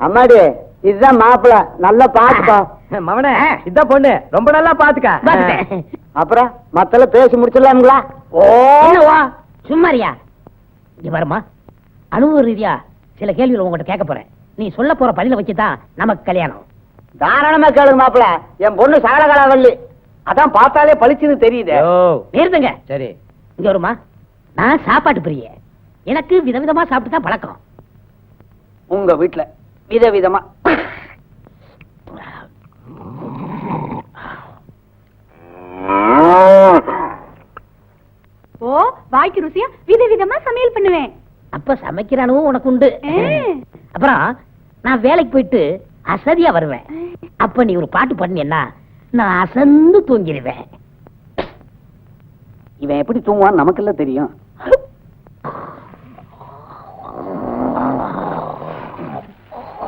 அம்மாடி இதுதான் மாப்பிள்ள நல்லா பாத்துக்கோ. மவனே இதான் பொண்ணு ரொம்ப நல்லா பாத்துக்க. அப்புறம் மத்தல பேசி முடிச்சிடலாம்ங்களா? சும்மாரியா இங்க வருமா? அனுபவ ரீதியா சில கேள்விகள் உங்ககிட்ட கேட்க போறேன். நீ சொல்ல போற பதில வச்சுதான் நமக்கு கல்யாணம். தாராளமா கேளுங்க மாப்பிள்ள. என் பொண்ணு சகலகலாவல்லி. அதான் பார்த்தாலே பளிச்சுன்னு தெரியுது. நிறுத்துங்க. சரி இங்க வருமா? நான் சாப்பாட்டு பிரிய. எனக்கு விதவிதமா சாப்பிட்டு தான் பழக்கம். உங்க வீட்டுல விதவிதமா ஓ வாய்க்கு ருசியா விதவிதமா சமையல் பண்ணுவேன். அப்ப சமைக்கிறானோ உனக்கு உண்டு. அப்புறம் நான் வேலைக்கு போயிட்டு அசதியா வருவேன். அப்ப நீ ஒரு பாட்டு பண்ணினா நான் அசந்து தூங்கிடுவேன். இவன் எப்படி தூங்குவான்னு நமக்கு எல்லாம் தெரியும்.